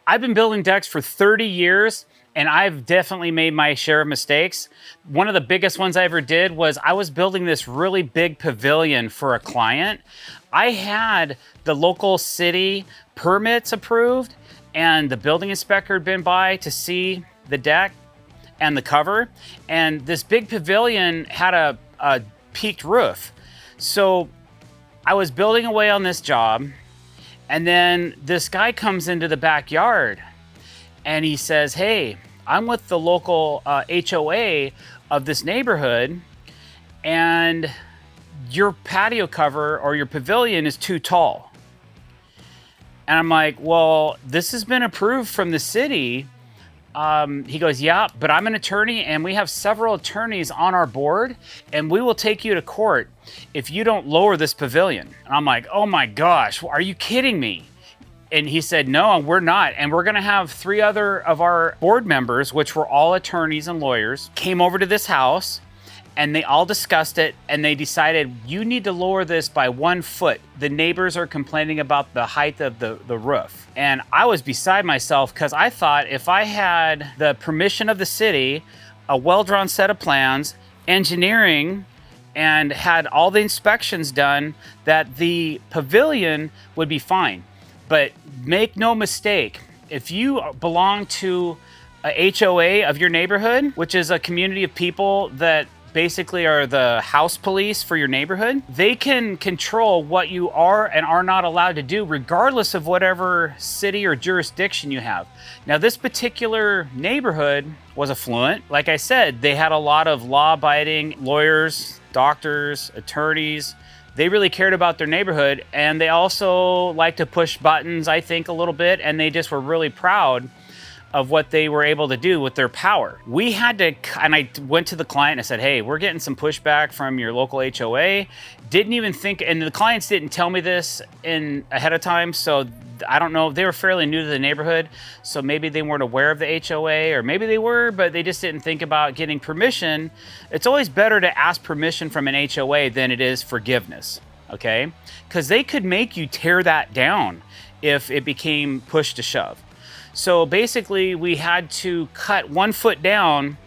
I've been building decks for 30 years, and I've definitely made my share of mistakes. One of the biggest ones I ever did was I was building this really big pavilion for a client. I had the local city permits approved, and the building inspector had been by to see the deck and the cover, and this big pavilion had a peaked roof. So I was building away on this job, and then this guy comes into the backyard and he says, "Hey, I'm with the local HOA of this neighborhood, and your patio cover or your pavilion is too tall." And I'm like, "Well, this has been approved from the city." He goes, "Yeah, but I'm an attorney and we have several attorneys on our board, and we will take you to court if you don't lower this pavilion." And I'm like, "Oh my gosh, are you kidding me?" And he said, "No, we're not. And we're gonna have 3 other of our board members, which were all attorneys and lawyers, came over to this house, and they all discussed it, and they decided, you need to lower this by 1 foot. The neighbors are complaining about the height of the roof." And I was beside myself, because I thought if I had the permission of the city, a well-drawn set of plans, engineering, and had all the inspections done, that the pavilion would be fine. But make no mistake, if you belong to a HOA of your neighborhood, which is a community of people that basically are the house police for your neighborhood, they can control what you are and are not allowed to do, regardless of whatever city or jurisdiction you have. Now, this particular neighborhood was affluent. Like I said, they had a lot of law-abiding lawyers, doctors, attorneys. They really cared about their neighborhood, and they also liked to push buttons, I think, a little bit, and they just were really proud of what they were able to do with their power. We had to, and I went to the client and I said, "Hey, we're getting some pushback from your local HOA." Didn't even think, and the clients didn't tell me this ahead of time, so I don't know. They were fairly new to the neighborhood, so maybe they weren't aware of the HOA, or maybe they were, but they just didn't think about getting permission. It's always better to ask permission from an HOA than it is forgiveness, okay? Because they could make you tear that down if it became push to shove. So basically, we had to cut 1 foot down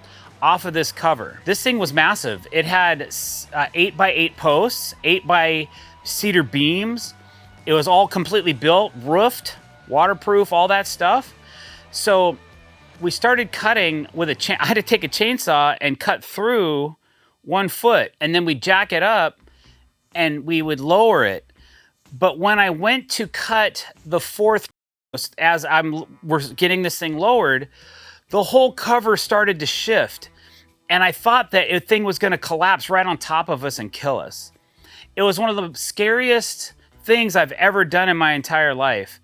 off of this cover. This thing was massive. It had 8 by 8 posts, 8 by cedar beams. It was all completely built, roofed, waterproof, all that stuff. So we started cutting with I had to take a chainsaw and cut through 1 foot, and then we'd jack it up and we would lower it. But when I went to cut the 4th, as we're getting this thing lowered, the whole cover started to shift. And I thought that the thing was gonna collapse right on top of us and kill us. It was one of the scariest things I've ever done in my entire life.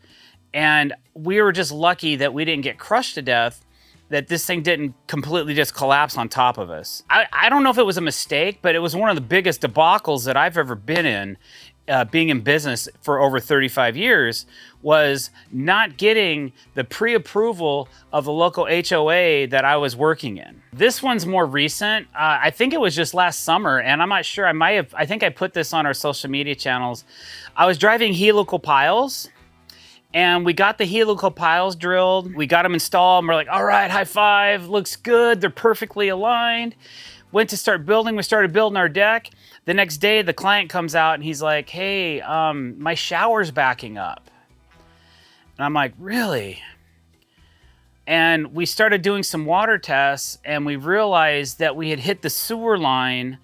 And we were just lucky that we didn't get crushed to death, that this thing didn't completely just collapse on top of us. I don't know if it was a mistake, but it was one of the biggest debacles that I've ever been in, being in business for over 35 years, was not getting the pre-approval of the local HOA that I was working in. This one's more recent. I think it was just last summer, and I'm not sure. I think I put this on our social media channels. I was driving helical piles, and we got the helical piles drilled. We got them installed, and we're like, all right, high five, looks good. They're perfectly aligned. Went to start building. We started building our deck. The next day, the client comes out and he's like, "Hey, my shower's backing up." And I'm like, "Really?" And we started doing some water tests, and we realized that we had hit the sewer line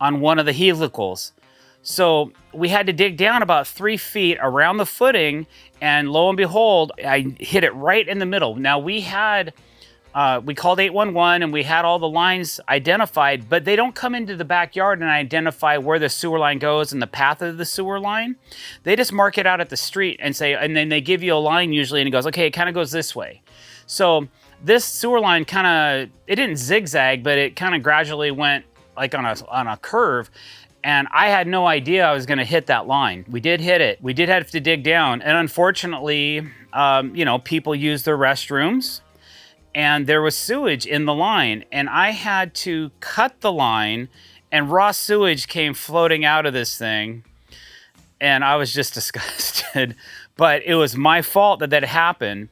on one of the helicals. So we had to dig down about 3 feet around the footing, and lo and behold, I hit it right in the middle. Now we called 811 and we had all the lines identified, but they don't come into the backyard and identify where the sewer line goes and the path of the sewer line. They just mark it out at the street and say, and then they give you a line usually, and it goes, okay, it kind of goes this way. So this sewer line it didn't zigzag, but it kind of gradually went like on a curve. And I had no idea I was gonna hit that line. We did hit it. We did have to dig down. And unfortunately, people use their restrooms, and there was sewage in the line, and I had to cut the line, and raw sewage came floating out of this thing, and I was just disgusted. But it was my fault that happened.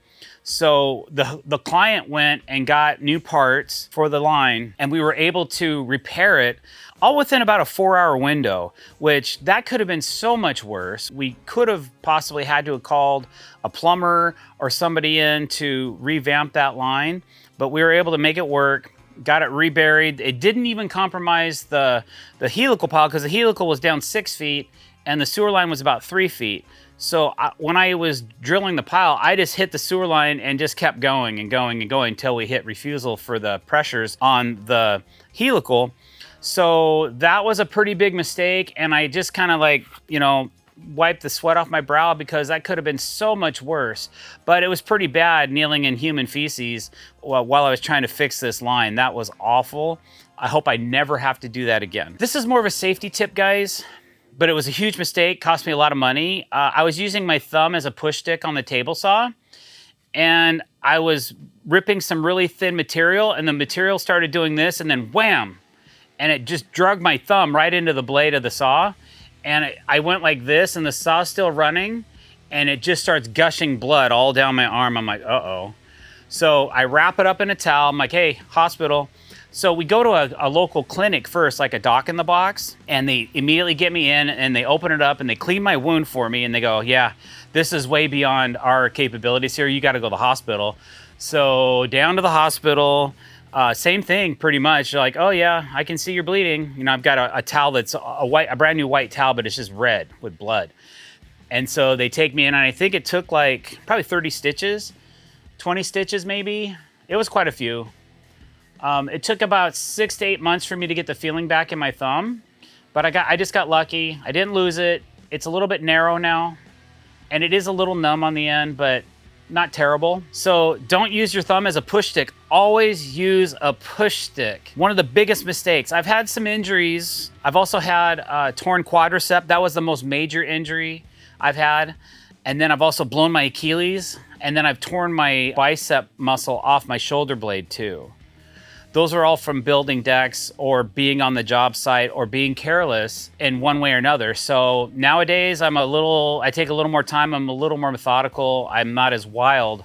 So the client went and got new parts for the line, and we were able to repair it all within about a 4-hour window, which that could have been so much worse. We could have possibly had to have called a plumber or somebody in to revamp that line, but we were able to make it work, got it reburied. It didn't even compromise the helical pile, because the helical was down 6 feet and the sewer line was about 3 feet. So when I was drilling the pile, I just hit the sewer line and just kept going and going and going until we hit refusal for the pressures on the helical. So that was a pretty big mistake, and I just kind of like, you know, wiped the sweat off my brow, because that could have been so much worse. But it was pretty bad kneeling in human feces while I was trying to fix this line. That was awful. I hope I never have to do that again. This is more of a safety tip, guys, but it was a huge mistake, cost me a lot of money. I was using my thumb as a push stick on the table saw, and I was ripping some really thin material, and the material started doing this, and then wham, and it just drug my thumb right into the blade of the saw. And I went like this, and the saw's still running, and it just starts gushing blood all down my arm. I'm like, uh-oh. So I wrap it up in a towel. I'm like, hey, hospital. So we go to a local clinic first, like a doc in the box, and they immediately get me in, and they open it up, and they clean my wound for me, and they go, yeah, this is way beyond our capabilities here. You got to go to the hospital. So down to the hospital. Same thing, pretty much. They're like, oh yeah, I can see you're bleeding. You know, I've got a towel that's a brand new white towel, but it's just red with blood. And so they take me in, and I think it took like probably 30 stitches, 20 stitches maybe. It was quite a few. It took about 6 to 8 months for me to get the feeling back in my thumb, but I just got lucky. I didn't lose it. It's a little bit narrow now, and it is a little numb on the end, but not terrible. So don't use your thumb as a push stick. Always use a push stick. One of the biggest mistakes. I've had some injuries. I've also had a torn quadricep. That was the most major injury I've had. And then I've also blown my Achilles. And then I've torn my bicep muscle off my shoulder blade too. Those are all from building decks or being on the job site or being careless in one way or another. So nowadays I take a little more time. I'm a little more methodical. I'm not as wild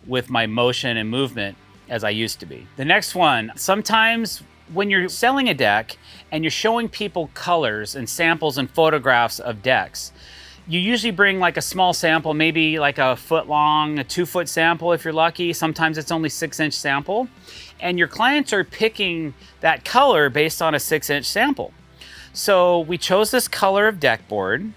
with my motion and movement as I used to be. The next one, sometimes when you're selling a deck and you're showing people colors and samples and photographs of decks, you usually bring like a small sample, maybe like a foot long, a 2-foot sample if you're lucky. Sometimes it's only 6-inch sample. And your clients are picking that color based on a 6-inch sample. So we chose this color of deck board,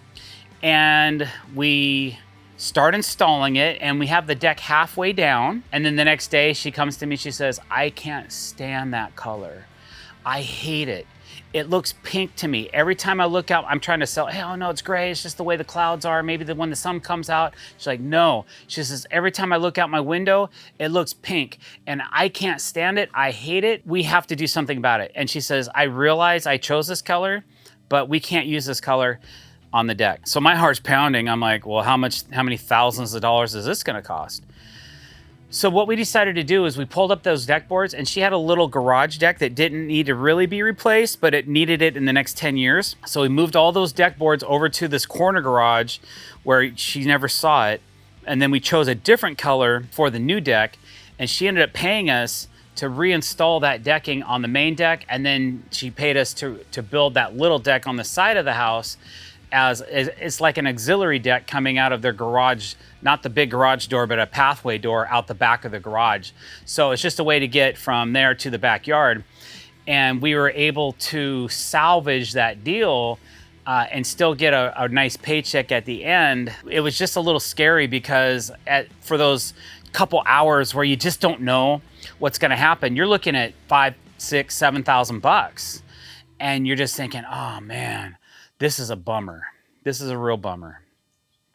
and we start installing it, and we have the deck halfway down. And then the next day she comes to me, she says, I can't stand that color. I hate it. It looks pink to me. Every time I look out, I'm trying to sell, hey, oh no, it's gray. It's just the way the clouds are. Maybe when the sun comes out. She's like, no. She says, every time I look out my window, it looks pink and I can't stand it. I hate it. We have to do something about it. And she says, I realize I chose this color, but we can't use this color on the deck. So my heart's pounding. I'm like, well, how many thousands of dollars is this gonna cost? So what we decided to do is we pulled up those deck boards, and she had a little garage deck that didn't need to really be replaced, but it needed it in the next 10 years. So we moved all those deck boards over to this corner garage where she never saw it. And then we chose a different color for the new deck, and she ended up paying us to reinstall that decking on the main deck. And then she paid us to build that little deck on the side of the house as it's like an auxiliary deck coming out of their garage, not the big garage door, but a pathway door out the back of the garage. So it's just a way to get from there to the backyard. And we were able to salvage that deal and still get a nice paycheck at the end. It was just a little scary because for those couple hours where you just don't know what's gonna happen, you're looking at $5,000, $6,000, $7,000. And you're just thinking, oh man, this is a bummer. This is a real bummer.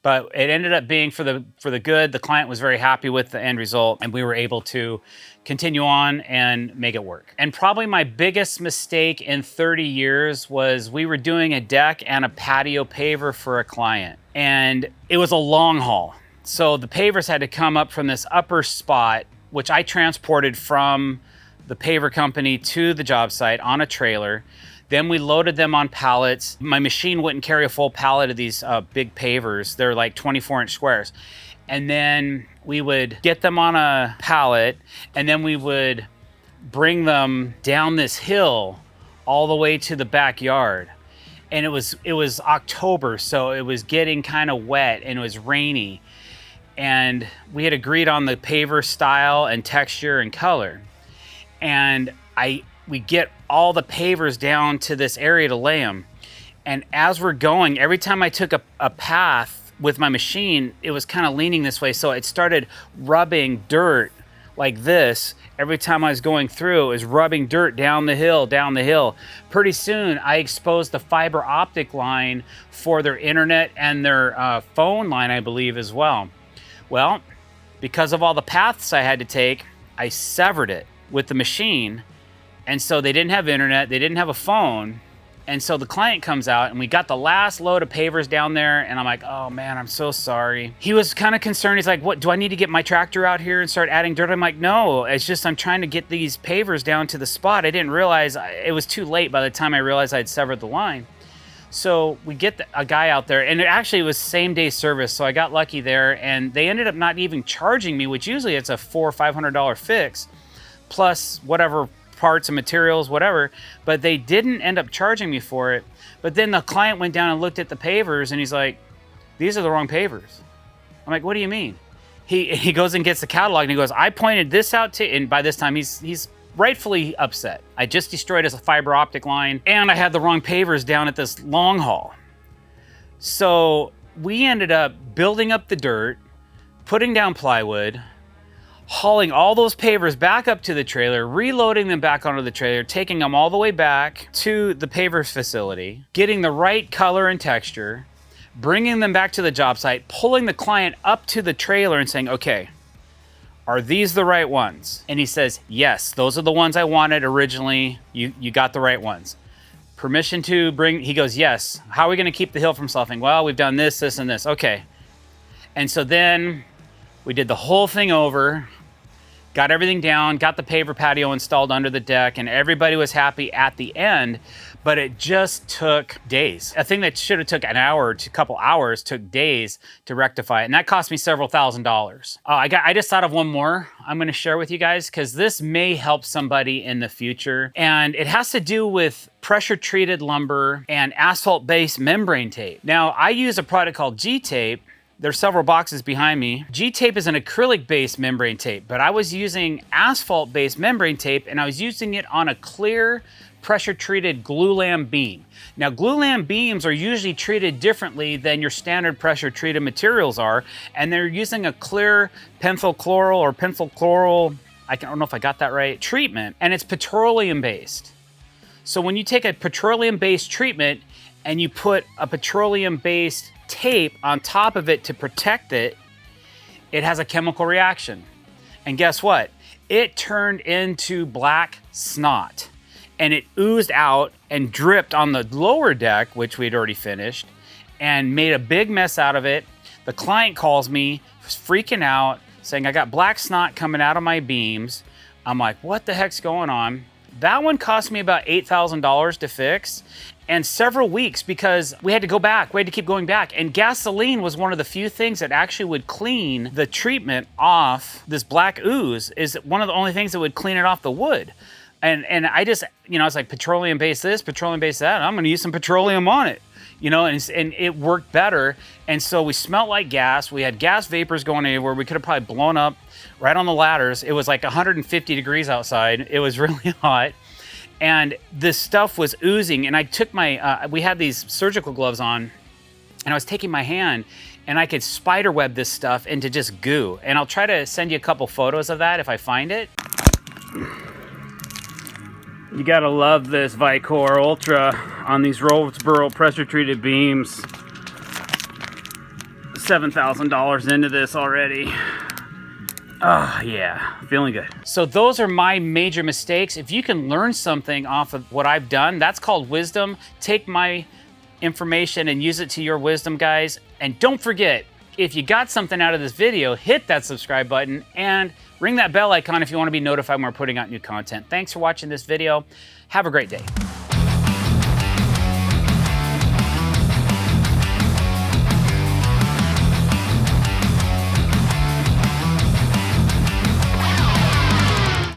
But it ended up being for the good. The client was very happy with the end result, and we were able to continue on and make it work. And probably my biggest mistake in 30 years was we were doing a deck and a patio paver for a client. And it was a long haul. So the pavers had to come up from this upper spot, which I transported from the paver company to the job site on a trailer. Then we loaded them on pallets. My machine wouldn't carry a full pallet of these big pavers. They're like 24-inch squares. And then We would get them on a pallet, and then we would bring them down this hill all the way to the backyard. And it was October, so it was getting kind of wet and it was rainy. And we had agreed on the paver style and texture and color. And we get all the pavers down to this area to lay them. And as we're going, every time I took a path with my machine, it was kind of leaning this way. So it started rubbing dirt like this. Every time I was going through, it was rubbing dirt down the hill. Pretty soon, I exposed the fiber optic line for their internet and their phone line, I believe, as well. Well, because of all the paths I had to take, I severed it with the machine. And so they didn't have internet, they didn't have a phone. And so the client comes out and we got the last load of pavers down there, and I'm like, oh man, I'm so sorry. He was kind of concerned. He's like, what, do I need to get my tractor out here and start adding dirt? I'm like, no, it's just I'm trying to get these pavers down to the spot. I didn't realize, it was too late by the time I realized I'd severed the line. So we get a guy out there, and it actually was same day service, so I got lucky there, and they ended up not even charging me, which usually it's a $400 or $500 fix, plus whatever parts and materials, whatever, but they didn't end up charging me for it. But then the client went down and looked at the pavers, and he's like, these are the wrong pavers. I'm like, what do you mean? He goes and gets the catalog, and he goes, I pointed this out to, and by this time he's rightfully upset. I just destroyed his fiber optic line, and I had the wrong pavers down at this long haul. So we ended up building up the dirt, putting down plywood, hauling all those pavers back up to the trailer, reloading them back onto the trailer, taking them all the way back to the pavers facility, getting the right color and texture, bringing them back to the job site, pulling the client up to the trailer and saying, okay, are these the right ones? And he says, yes, those are the ones I wanted originally. You got the right ones. Permission to bring, he goes, yes. How are we gonna keep the hill from sloughing? Well, we've done this, this, and this. Okay. And so then we did the whole thing over, got everything down, got the paver patio installed under the deck, and everybody was happy at the end, but it just took days. A thing that should have took an hour to a couple hours took days to rectify it, and that cost me several $1,000s. I just thought of one more I'm gonna share with you guys, because this may help somebody in the future, and it has to do with pressure-treated lumber and asphalt-based membrane tape. Now, I use a product called G-Tape. There's several boxes behind me. G-Tape is an acrylic-based membrane tape, but I was using asphalt-based membrane tape, and I was using it on a clear pressure-treated glulam beam. Now, glulam beams are usually treated differently than your standard pressure-treated materials are, and they're using a clear penthylchloral or penthylchloral, I don't know if I got that right, treatment, and it's petroleum-based. So when you take a petroleum-based treatment and you put a petroleum-based tape on top of it to protect it, it has a chemical reaction. And guess what? It turned into black snot, and it oozed out and dripped on the lower deck, which we'd already finished, and made a big mess out of it. The client calls me, was freaking out, saying, I got black snot coming out of my beams. I'm like, what the heck's going on? That one cost me about $8,000 to fix, and several weeks, because we had to go back. We had to keep going back. And gasoline was one of the few things that actually would clean the treatment off this black ooze, is one of the only things that would clean it off the wood. And I just, I was like, petroleum-based this, petroleum-based that, I'm gonna use some petroleum on it. And it worked better. And so we smelled like gas. We had gas vapors going everywhere. We could have probably blown up right on the ladders. It was like 150 degrees outside. It was really hot. And this stuff was oozing. And I took we had these surgical gloves on, and I was taking my hand, and I could spider web this stuff into just goo. And I'll try to send you a couple photos of that if I find it. You gotta love this Vicor Ultra on these Roldsboro pressure-treated beams. $7,000 into this already. Oh yeah, feeling good. So those are my major mistakes. If you can learn something off of what I've done, that's called wisdom. Take my information and use it to your wisdom, guys. And don't forget, if you got something out of this video, hit that subscribe button and ring that bell icon if you want to be notified when we're putting out new content. Thanks for watching this video. Have a great day.